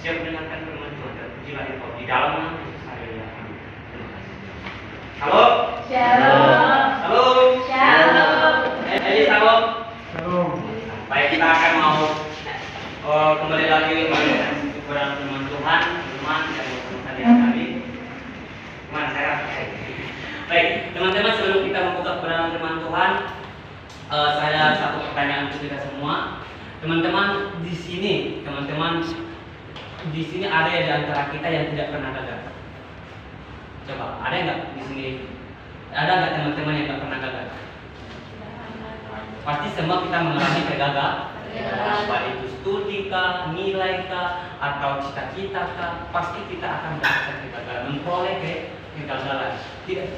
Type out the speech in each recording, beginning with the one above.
siap mendengarkan firman Tuhan dan pujilah Engkau di dalam nama Yesus. Haleluya. Terima kasih. Halo. Shalom. Halo. Shalom. Shalom. Shalom. Baik, kita akan mau kembali lagi dengan firman Tuhan, teman yang bersama kami. Teman saya. Baik, teman-teman, sebelum kita membuka kebenaran firman Tuhan, saya satu pertanyaan untuk kita semua. Teman-teman di sini, ada di antara kita yang tidak pernah gagal? Coba, ada nggak di sini? Ada nggak teman-teman yang nggak pernah gagal? Pasti semua kita mengalami kegagalan. Baik itu studi kah, nilai kah, atau cita-cita kah, pasti kita akan mendapatkan kegagalan, memperoleh kegagalan.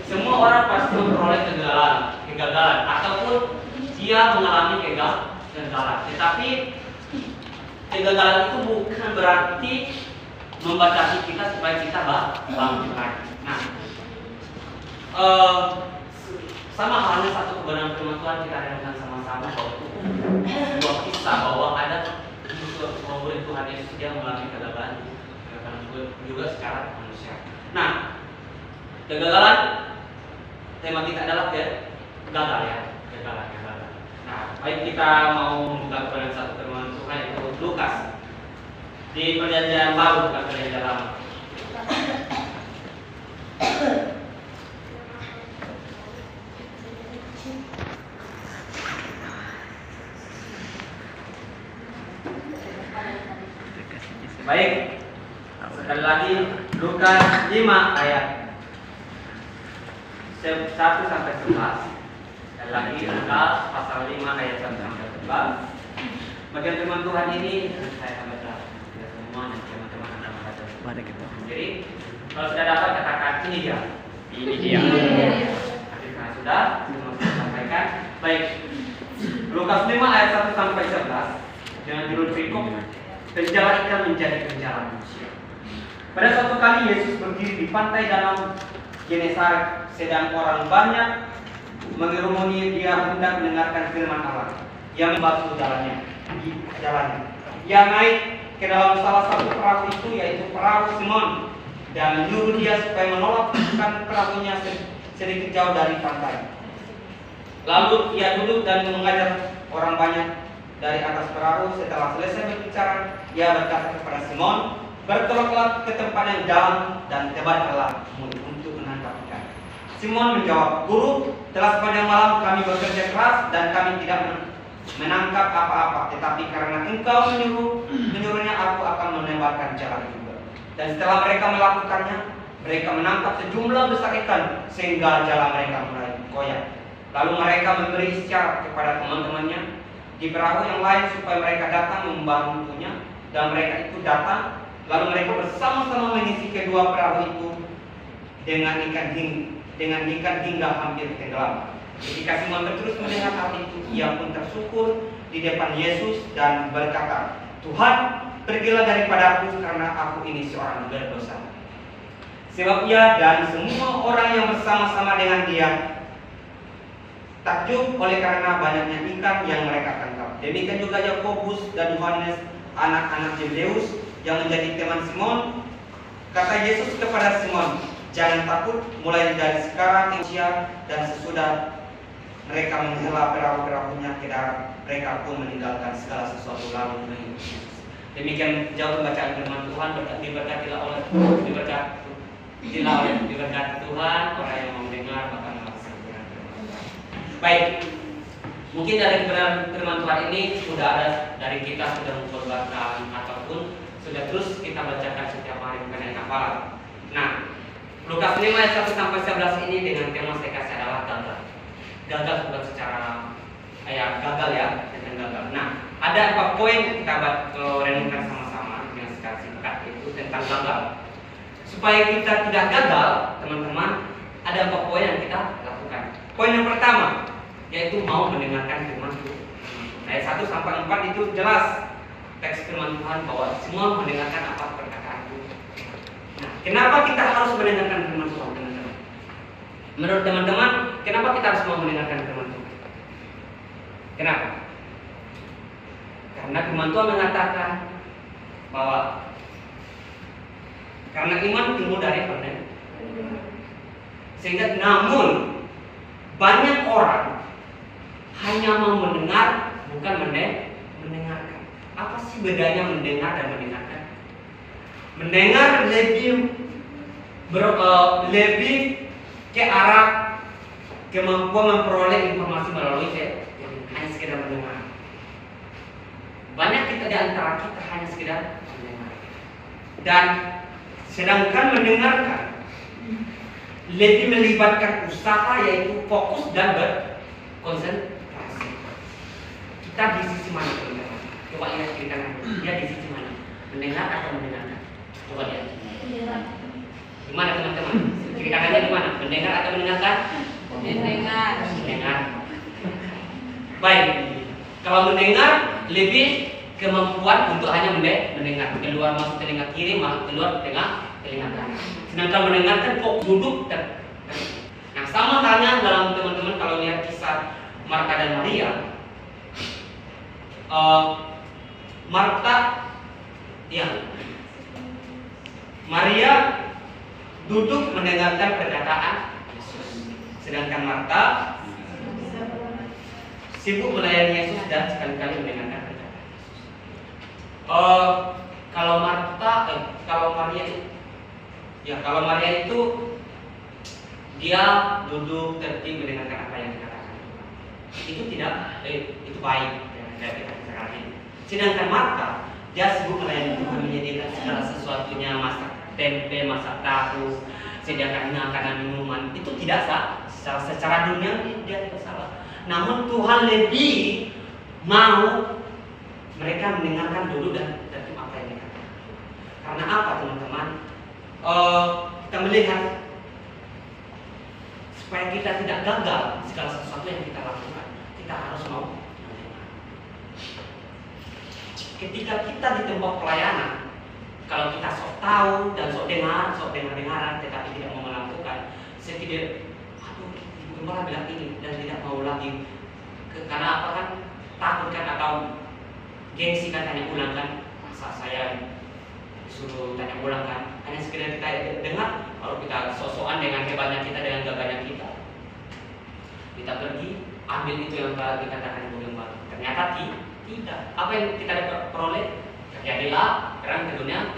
Semua orang pasti memperoleh kegagalan, ataupun dia mengalami kegagalan. Tetapi kegagalan itu bukan berarti membatasi kita supaya kita bangkit lagi. Nah, sama halnya satu kebenaran firman Tuhan kita renungkan sama-sama bahwa sebuah kisah bahwa ada seorang murid Tuhan Yesus dia mengalami kegagalan juga secara manusia. Nah, kegagalan tema kita adalah gagal ya, kegagalan. Nah, baik, kita mau membuka kebenaran satu firman Tuhan yaitu Lukas di Perjanjian Baru, bukan Perjanjian Lama. Baik, sekali lagi Lukas 5 ayat 1 sampai 11. Sekali lagi Lukas pasal 5 ayat 1 sampai 11. Bagian firman Tuhan ini saya akan baca tidak semua dan teman-teman akan membaca. Jadi kalau sudah dapat katakan ini dia. Ini dia. Nanti karena sudah saya sampaikan. Baik, Lukas 5 ayat 1 sampai 11 dengan judul perikop penjala ikan menjadi penjala manusia. Pada suatu kali Yesus berdiri di pantai danau Genesaret, sedang orang banyak mengerumuni dia hendak mendengarkan firman Allah. Ia membasuh jalannya. Ia naik ke dalam salah satu perahu itu, yaitu perahu Simon, dan menyuruh dia supaya menolakkan perahunya sedikit jauh dari pantai. Lalu ia duduk dan mengajar orang banyak dari atas perahu. Setelah selesai berbicara, ia berkata kepada Simon, "Bertolaklah ke tempat yang dalam dan tebarkanlah untuk menangkap ikan." Simon menjawab, "Guru, telah sepanjang malam kami bekerja keras dan kami tidak menangkap apa-apa, tetapi karena engkau menyuruhnya, aku akan menebarkan jalan juga." Dan setelah mereka melakukannya, mereka menangkap sejumlah besar ikan sehingga jala mereka mulai goyah. Lalu mereka memberi isyarat kepada teman-temannya di perahu yang lain supaya mereka datang membantunya, dan mereka itu datang. Lalu mereka bersama-sama mengisi kedua perahu itu dengan ikan hingga hampir tenggelam. Ketika Simon Petrus mendengar hal itu, ia pun tersyukur di depan Yesus dan berkata, "Tuhan, pergilah daripadaku karena aku ini seorang berdosa." Sebab ia dan semua orang yang bersama-sama dengan dia takjub oleh karena banyaknya ikan yang mereka tangkap. Demikian juga Yakobus dan Yohanes, anak-anak Zebedeus yang menjadi teman Simon. Kata Yesus kepada Simon, "Jangan takut, mulai dari sekarang dan sesudah mereka menghela perahu-perahunya ke darat, mereka pun meninggalkan segala sesuatu lalu mengikuti Yesus." Demikian jauh bacaan firman Tuhan. Diberkatilah oleh Tuhan orang yang mau mendengar bahkan melaksanakan firman Tuhan. Baik, mungkin dari firman Tuhan ini sudah ada dari kita sudah memperbatalkan ataupun sudah terus kita bacakan setiap hari mengenai hafalan. Nah, Lukas 5 ayat 1 sampai 11 ini dengan tema saya kasih adalah gagal. Gagal bukan secara gagal ya, dengan gagal. Nah, ada 4 poin kita renungkan sama-sama dengan secara singkat, itu tentang gagal. Supaya kita tidak gagal, teman-teman, ada 4 poin yang kita lakukan. Poin yang pertama yaitu mau mendengarkan firman Tuhan. Ayat 1 sampai 4 itu jelas teks firman Tuhan bahwa semua mendengarkan apa perkataan Tuhan. Nah, kenapa kita harus mendengarkan firman Tuhan, teman-teman? Menurut teman-teman, kenapa kita harus mau mendengarkan firman Tuhan? Kenapa? Karena firman Tuhan mengatakan bahwa Karena iman timbul dari pendengaran. Sehingga namun banyak orang hanya mau mendengar, bukan mendengarkan. Apa sih bedanya mendengar dan mendengarkan? Mendengar lebih ke arah kemampuan memperoleh informasi melalui hanya sekedar mendengar. Banyak kita di antara kita hanya sekedar mendengar. Dan sedangkan mendengarkan lebih melibatkan usaha, yaitu fokus dan berkonsentrasi. Kita di sisi mana teman-teman? Coba lihat kiri kanan. Dia di sisi mana? Mendengar atau mendengarkan? Coba lihat. Gimana teman-teman? Kiri kanannya gimana? Mendengar atau mendengarkan? Mendengar. Mendengar. Baik. Kalau mendengar lebih kemampuan untuk hanya mendengar. Keluar masuk telinga kiri, masuk keluar telinga kanan. Sedangkan mendengarkan fokus duduk dan nah, sama halnya dalam teman-teman kalau lihat kisah Marta dan Maria. Maria duduk mendengarkan perkataan Yesus, sedangkan Marta sibuk melayani Yesus dan sekali-kali mendengarkan perkataan Yesus. Kalau Maria itu dia duduk tertib mendengarkan apa yang dikatakan Tuhan. Itu itu baik ya, sekali. Sedangkan Marta dia sibuk melayani Tuhan, menyediakan segala sesuatunya, masak tempe, masak tahu, sediakan makanan minuman. Itu tidak salah. Secara dunia dia tidak salah. Namun Tuhan lebih mau mereka mendengarkan dulu dan tertib apa yang dikatakan. Karena apa teman-teman? Kita melihat supaya kita tidak gagal segala sesuatu yang kita lakukan, kita harus mau mendengar. Ketika kita di tempat pelayanan, kalau kita sok tahu dan sok dengar-dengaran, tetapi tidak mau melakukan, saya tidak, ibu gembala bilang ini dan tidak mau lagi, karena apa kan? Takut kan atau gengsi kan, tanya ulang kan? Masa saya disuruh tanya ulang kan? Hanya sekedar kita dengar, kalau kita sosokan dengan hebatnya kita, dengan gagahnya kita pergi ambil itu yang dikatakan ibu gembala. Ternyata tidak. Apa yang kita peroleh? Terjadilah perang dunia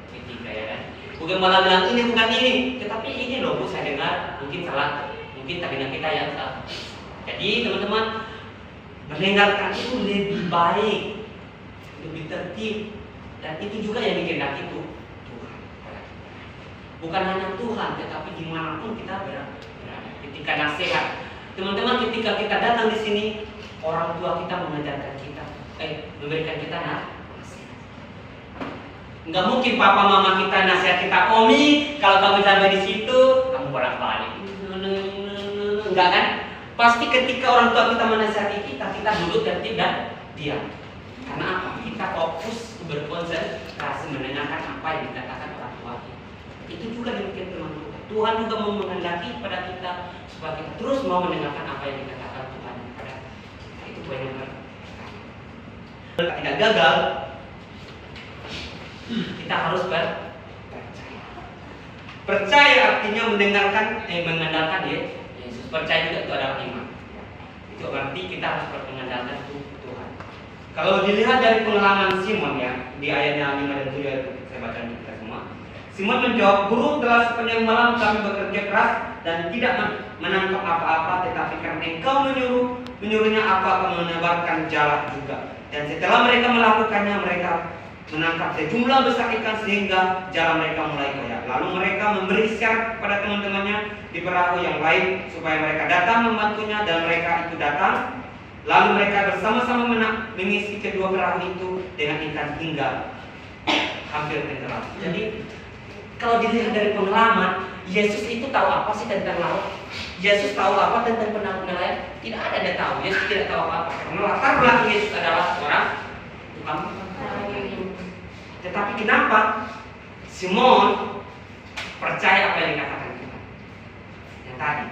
ketiga, ya kan? Ibu gembala bilang ini bukan ini, tetapi ini loh Bu, saya dengar, mungkin salah, mungkin telinga kita yang salah. Jadi teman-teman, mendengarkan itu lebih baik, lebih tertib, dan itu juga yang dikehendaki Tuhan. Bukan hanya Tuhan, tetapi dimanapun kita berada. Ketika nasihat, teman-teman, ketika kita datang di sini, orang tua kita mengajarkan kita, memberikan kita nasihat. Enggak mungkin papa mama kita nasihat kita, Omi, kalau kamu sampai di situ, kamu bolak-balik. Enggak kan? Pasti ketika orang tua kita menasihati kita duduk tertib dan diam. Karena apa? Kita fokus berkonsentrasi mendengarkan apa yang dikatakan orang tua kita. Itu juga demikian teman-teman. Tuhan juga mau menghendaki kepada kita supaya kita terus mau mendengarkan apa yang dikatakan Tuhan kepada kita. Itu poin yang pertama. Tidak gagal, kita harus percaya. Percaya artinya mengandalkan Yesus. Percaya juga itu adalah iman. Itu berarti kita harus mengandalkan Tuhan. Kalau dilihat dari pengalaman Simon ya, di ayatnya 5 dan 7 saya baca kita semua. Simon menjawab, Guru, telah sepanjang malam kami bekerja keras dan tidak menangkap apa-apa, tetapi karena Engkau menyuruhnya aku akan menebarkan jala juga. Dan setelah mereka melakukannya, mereka menangkap sejumlah besar ikan sehingga jala mereka mulai koyak. Lalu mereka memberi isyarat kepada teman-temannya di perahu yang lain supaya mereka datang membantunya, dan mereka itu datang. Lalu mereka bersama-sama mengisi kedua perahu itu dengan ikan hingga hampir tenggelam. Jadi kalau dilihat dari pengalaman, Yesus itu tahu apa sih tentang laut? Yesus tahu apa tentang nelayan? Tidak ada yang tahu. Yesus tidak tahu apa-apa. Karena latar belakang Yesus adalah seorang tukang. Tetapi kenapa Simon percaya apa yang dikatakan Tuhan? Yang tadi,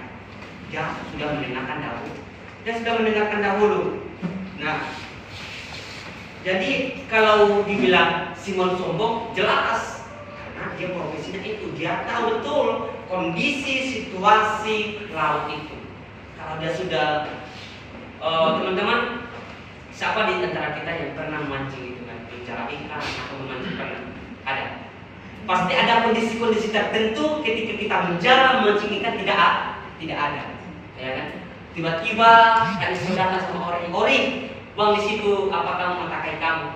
dia sudah mendengarkan dahulu. Nah, jadi kalau dibilang Simon sombong, jelas. Karena dia profesinya itu, dia tahu betul kondisi situasi laut itu. Kalau dia sudah, teman-teman, siapa di antara kita yang pernah memancing itu kan, bicara ikan atau memancing pernah? Ada. Pasti ada kondisi-kondisi tertentu ketika kita menjala memancing ikan tidak ada, ya kan? Tiba-tiba ada saudara sama orang, bang di situ, apa kamu matakai kamu,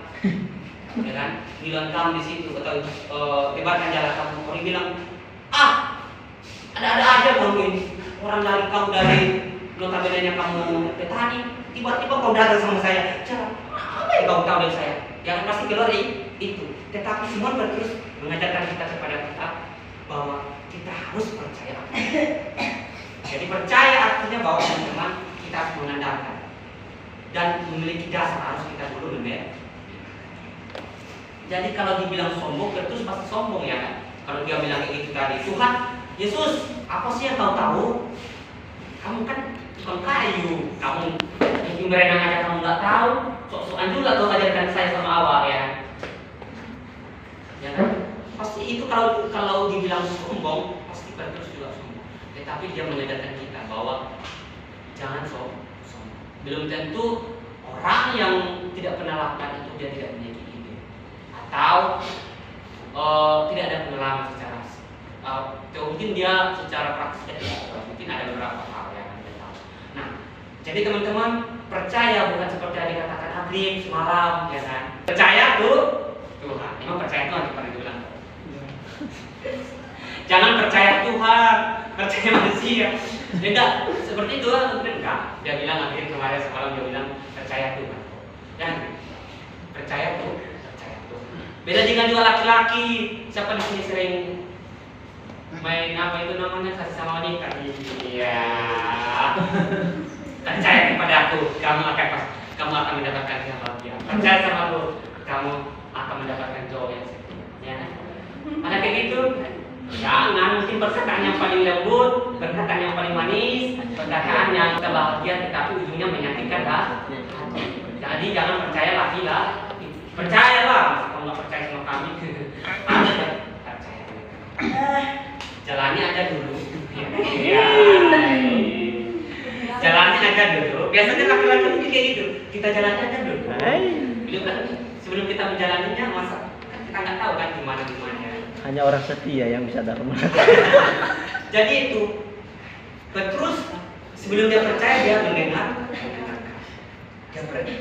ya kan? Bilang kamu di situ atau tebarkan jala kamu. Orang bilang, ada aja bang ini. Orang dari kamu dari notabene kamu petani, tiba-tiba kau datang sama saya. Cara apa yang kau tahu dari saya? Yang pasti keluar itu. Tetapi semua terus mengajarkan kita bahwa kita harus percaya. Jadi percaya artinya bahwa teman-teman kita harus mengandalkan dan memiliki dasar harus kita dulu benar. Jadi kalau dibilang sombong, Petrus pasti sombong ya kan? Kalau dia bilang kayak gitu tadi, Tuhan Yesus, apa sih yang kau tahu? Kamu kan tukang kayu, kamu mungkin berenang aja kamu nggak tahu, sok-sokan juga kau ajarkan saya sama awak ya. Ya kan? Pasti itu kalau dibilang sombong, pasti Petrus juga sombong. Tetapi dia mengajarkan kita bahwa jangan sombong. Belum tentu orang yang tidak pernah lakukan itu dia tidak memiliki ide atau tidak ada pengalaman secara mungkin dia secara praktis tidak tahu. Mungkin ada beberapa hal yang dia tahu. Nah, jadi teman-teman percaya bukan seperti yang dikatakan Agrip semalam, ya kan? Percaya tuh Tuhan. Emang percaya Tuhan seperti dibilang. Jangan percaya Tuhan, percaya manusia. Tidak seperti itu kan? Enggak. Dia bilang Agrip kemarin semalam dia bilang percaya Tuhan. Jangan percaya tuh. Beda dengan juga laki-laki. Siapa di sini sering main apa itu namanya kasih sama wanita? Iya. Percaya kepada aku, kamu akan mendapatkan yang bahagia. Percaya sama aku, kamu akan mendapatkan cowok yang setia. Ya. Ada kayak gitu? Jangan mungkin perkataan yang paling lembut, perkataan yang paling manis, perkataan yang bahagia, tetapi ujungnya menyakitkan hati. Jadi jangan percaya laki-laki. Percayalah, kalau nggak percaya sama kami, harus percaya. Jalani aja dulu. Ya. Jalani aja dulu. Biasanya laki-laki mungkin kayak gitu. Kita jalani aja dulu. Sebelum kita menjalaninya, masa kan kita nggak tahu kan gimana. Hanya orang setia yang bisa dharma. Jadi itu Petrus sebelum dia percaya dia mendengar. Dia percaya.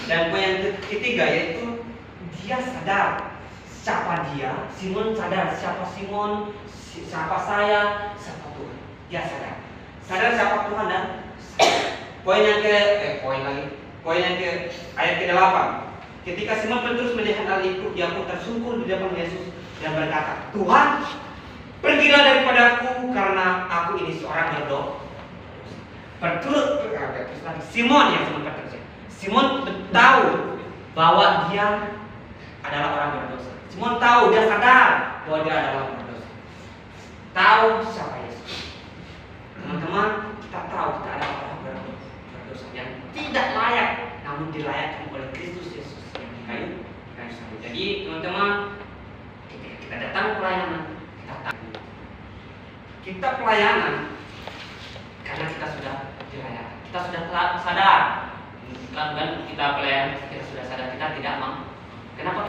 Dan poin yang ketiga yaitu dia sadar siapa dia. Simon sadar siapa Simon, siapa saya, siapa Tuhan. Dia sadar siapa Tuhan dan poin yang ke ayat ke-8. Ketika Simon Petrus melihat hal itu, dia pun tersungkur di depan Yesus dan berkata, Tuhan, pergilah daripadaku karena aku ini seorang berdosa. Simon yang sama Petrus. Simon tahu bahwa dia adalah orang berdosa. Simon tahu, dia sadar bahwa dia adalah orang berdosa. Tahu siapa Yesus. Teman-teman, kita tahu kita adalah orang berdosa yang tidak layak, namun dilayakkan oleh Kristus Yesus yang di kayu salib. Jadi teman-teman, ketika kita datang pelayanan, kita pelayanan karena kita sudah dilayakkan. Kita sudah sadar. Kan kita pelayanan, kita sudah sadar kita tidak mau. Kenapa?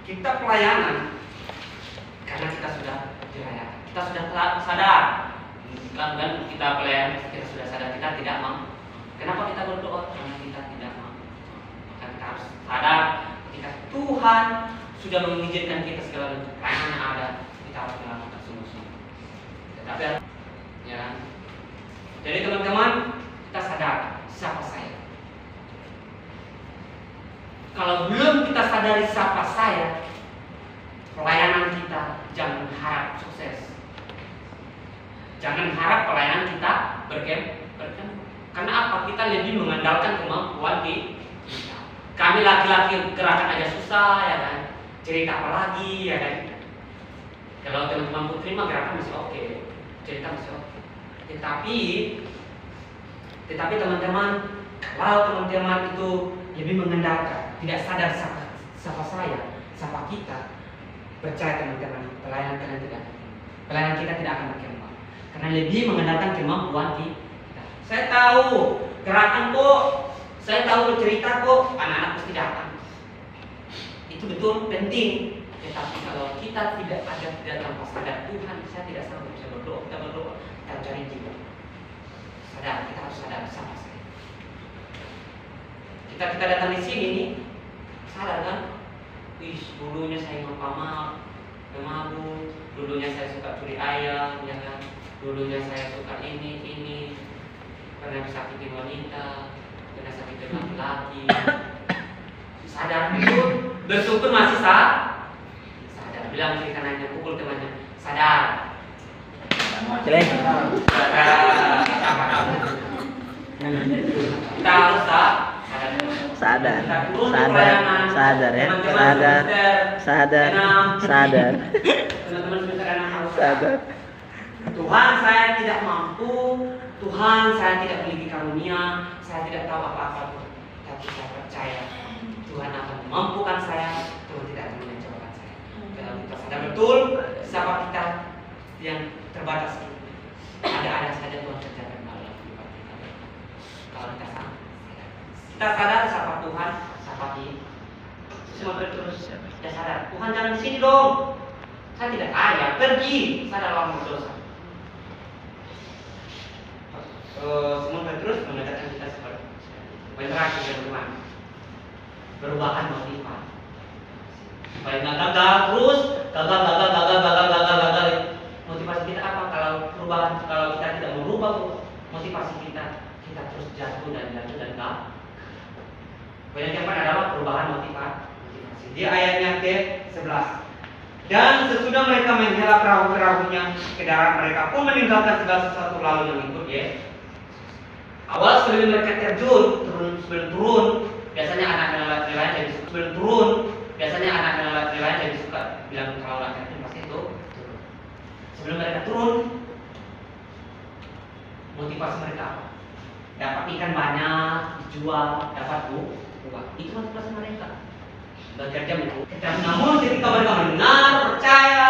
Kita pelayanan karena kita sudah dilayakkan. Kita sudah sadar. Kan kita pelayanan, kita sudah sadar kita tidak mau. Kenapa kita berdoa? Karena kita tidak mau. Maka kita harus sadar ketika Tuhan sudah mengizinkan kita segala bentuk pelayanan yang ada, kita harus melakukan sungguh-sungguh. Tetapi ya, jadi teman-teman, kita sadar siapa saya. Kalau belum kita sadari siapa saya, pelayanan kita jangan harap sukses. Jangan harap pelayanan kita berkembang. Karena apa? Kita lebih mengandalkan kemampuan kita. Kami laki-laki gerakan aja susah, ya kan? Cerita apa lagi, ya kan? Kalau teman-teman putri mah gerakan masih oke, cerita masih oke. Tetapi teman-teman, kalau teman-teman itu lebih mengandalkan, tidak sadar siapa saya, siapa kita, Percaya teman-teman, pelayanan kita tidak akan berkembang karena lebih mengandalkan kemampuan kita. Saya tahu gerakan kok, saya tahu cerita kok, anak-anak pasti datang. Itu betul penting. Tetapi kalau kita tidak ada tanpa sadar Tuhan, saya tidak sanggup bisa berdoa. Kita berdoa, kita cari jiwa. Sadar, kita harus sadar sama saya. Kita datang di sini nih, sadar kan? Dulunya saya mabuk, dulunya saya suka curi ayam, ya kan? Dulunya saya suka ini, pernah sakiti wanita, pernah sakiti laki-laki. Sadar itu, bersyukur masih sadar. Bilang kiri kanannya, pukul temannya, sadar. Jelek. Kita harus sadar. Sadar ya, sadar. Teman-teman saudara harus Sadar. Tuhan, saya tidak mampu. Tuhan, saya tidak memiliki karunia. Saya tidak tahu apa-apa. Tapi saya percaya Tuhan akan memampukan saya. Tuhan tidak akan mencobakan saya. Kalau kita sadar betul siapa kita yang terbatas ini, ada saja Tuhan kerjakan dalam kehidupan kita. Kalau kita sadar, kita sadar siapa Tuhan, siapa Dia. Semua terus kita sadar. Tuhan jangan di sini dong. Saya tidak kaya, pergi. Sadar orang berdosa. Semua terus mengatakan kita seperti berinteraksi dengan Tuhan. Perubahan motivasi. Supaya nggak gagal terus, gagal. Motivasi kita apa? Kalau kita tidak merubah motivasi kita terus jatuh dan gagal. Banyak yang adalah perubahan motivasi. Dia ayatnya ke-11. Dan sesudah mereka menghela perahu-perahunya ke darat, mereka pun meninggalkan segala sesuatu lalu mengikut Yesus. Awal sebelum mereka sebelum turun, biasanya anak laki-laki lain jadi sebelum turun, biasanya anak laki-laki lain jadi suka bilang kalau laki-laki pasti itu turun. Sebelum mereka turun, motivasi mereka apa? Dapat ikan banyak, dijual, dapat uang. Itu motivasi mereka. Bekerja menang. Namun ketika mereka mendengar, percaya,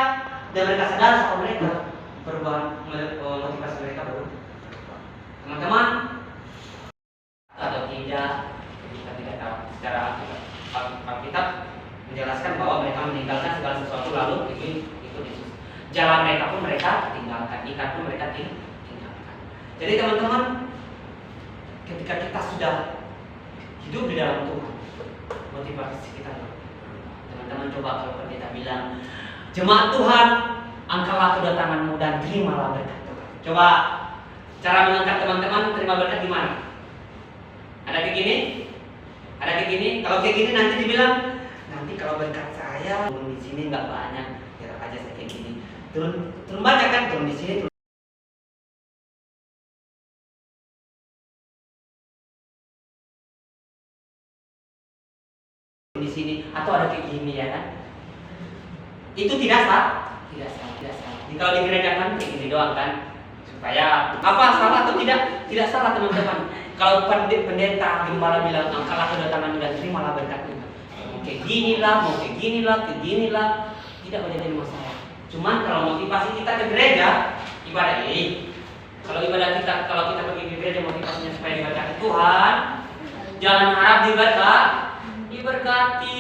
dan mereka sadar bahwa mereka perubahan motivasi mereka berubah. Teman-teman, atau tidak, kita tidak tahu. Secara Alkitab menjelaskan bahwa mereka meninggalkan segala sesuatu lalu ikut Yesus. Jalan mereka pun mereka tinggalkan, ikan pun mereka tinggalkan. Jadi teman-teman, ketika kita sudah hidup di dalam Tuhan, motivasi kita berubah. Teman-teman coba kalau kita bilang, jemaat Tuhan, angkatlah kedatanganmu dan terimalah berkat Tuhan. Coba cara mengangkat teman-teman terima berkat gimana? Ada kayak gini? Kalau kayak gini nanti dibilang, nanti kalau berkat saya turun di sini nggak banyak, kira aja saya kayak gini. Turun banyak kan? Turun di sini. Di sini atau ada kayak gini ya kan? Itu tidak salah. Kalau di gereja kan kayak gini doang kan? Supaya apa salah atau tidak? Tidak salah teman-teman. Kalau pendeta gembala bilang angkatlah kedatangan dan terimalah berkatnya. Mau kayak ginilah, tidak menjadi masalah. Cuman kalau motivasi kita ke gereja ibadah ini, kalau kita pergi ke gereja motivasinya supaya diberkati Tuhan, jangan harap diberkati.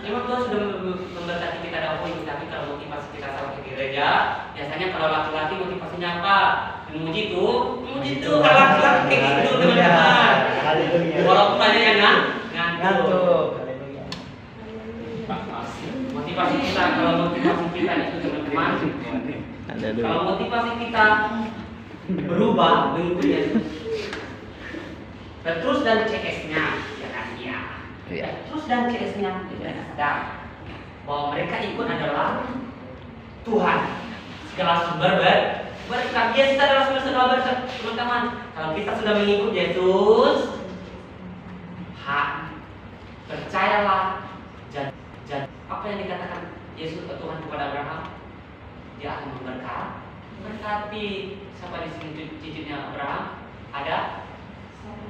Memang Tuhan sudah memberkati kita ada poin, tapi kalau motivasi kita sama ke gereja, biasanya kalau laki-laki motivasinya apa? Memuji Tuhan, kalau laki-laki kayak gitu teman-teman. Walaupun banyak yang ngantuk. Motivasi kita, kalau motivasi kita itu teman-teman, kalau motivasi kita berubah mengikuti Yesus, Petrus dan CS-nya, Petrus dan CS-nya sadar bahwa mereka ikut adalah Tuhan, segala sumber berkat. Yesus adalah sumber berkat, teman-teman. Kalau kita sudah mengikut Yesus, percayalah, dan apa yang dikatakan Yesus ke Tuhan kepada Abraham, Dia akan memberkati. Siapa di sini cicitnya Abraham? Ada?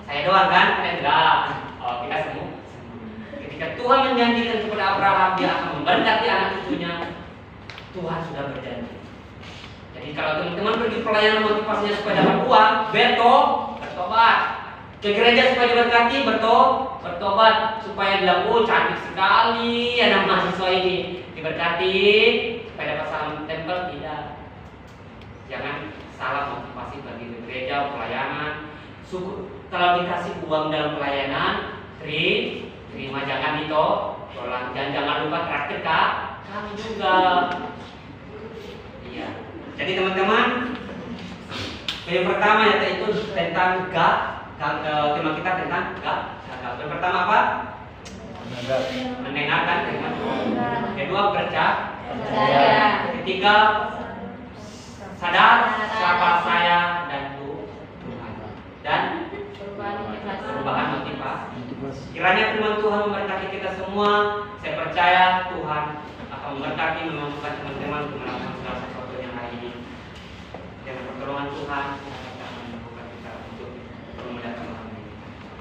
Saya doang kan? Ada enggak? Oh, kita semua. Ketika Ketika Tuhan menjanjikan kepada Abraham dia akan memberkati anak cucunya, Tuhan sudah berjanji. Jadi kalau teman-teman pergi pelayanan motivasinya supaya dapat uang, bertobat. Ke gereja supaya diberkati, bertobat. Supaya bilang, oh cantik sekali anak mahasiswa ini, diberkati supaya dapat salam tempel, tidak. Jangan salah motivasi pergi ke gereja, pelayanan. Kalau dikasih uang dalam pelayanan, terima, jangan ditolak. Dan jangan lupa traktir kami juga. Iya. Jadi teman-teman, yang pertama yaitu tentang tema kita tentang gagal. Yang pertama apa? Mendengarkan firman Tuhan. Kedua, percaya. Ketiga, sadar siapa saya dan Tuhan. Dan perubahan motivasi. Kiranya firman Tuhan memberkati kita semua. Saya percaya Tuhan akan memberkati, memampukan teman-teman untuk melakukan segala sesuatu yang hari ini. Dengan pertolongan Tuhan, Tuhan akan memampukan kita untuk mendatang Tuhan ini.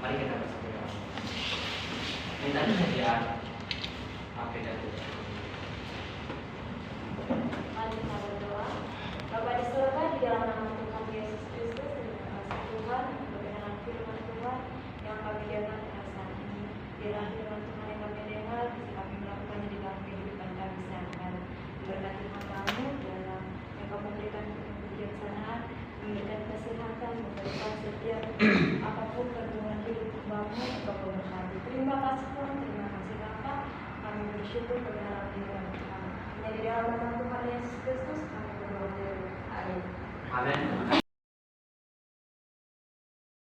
Mari kita bersabda. Minta kesediaan. Apa dan Tuhan. Mari kita berdoa. Bapa di surga, di dalam nama Tuhan Yesus Kristus, terima kasih Tuhan untuk kebenaran firman Tuhan yang kami dengar pada saat ini. Biarlah firman Tuhan yang kami dengar bisa kami melakukannya di dalam kehidupan kami sehari-hari. Berkati hambamu dalam yang kamu berikan kebijaksanaan, memberikan kesehatan, memberikan setiap apapun kandungan hidup hambamu untuk memberkati. Terima kasih Tuhan, terima kasih Bapa. Kami bersyukur kebenaran firman Tuhan. Hanya di dalam nama Tuhan Yesus Kristus kami berdoa. Amin. Amin.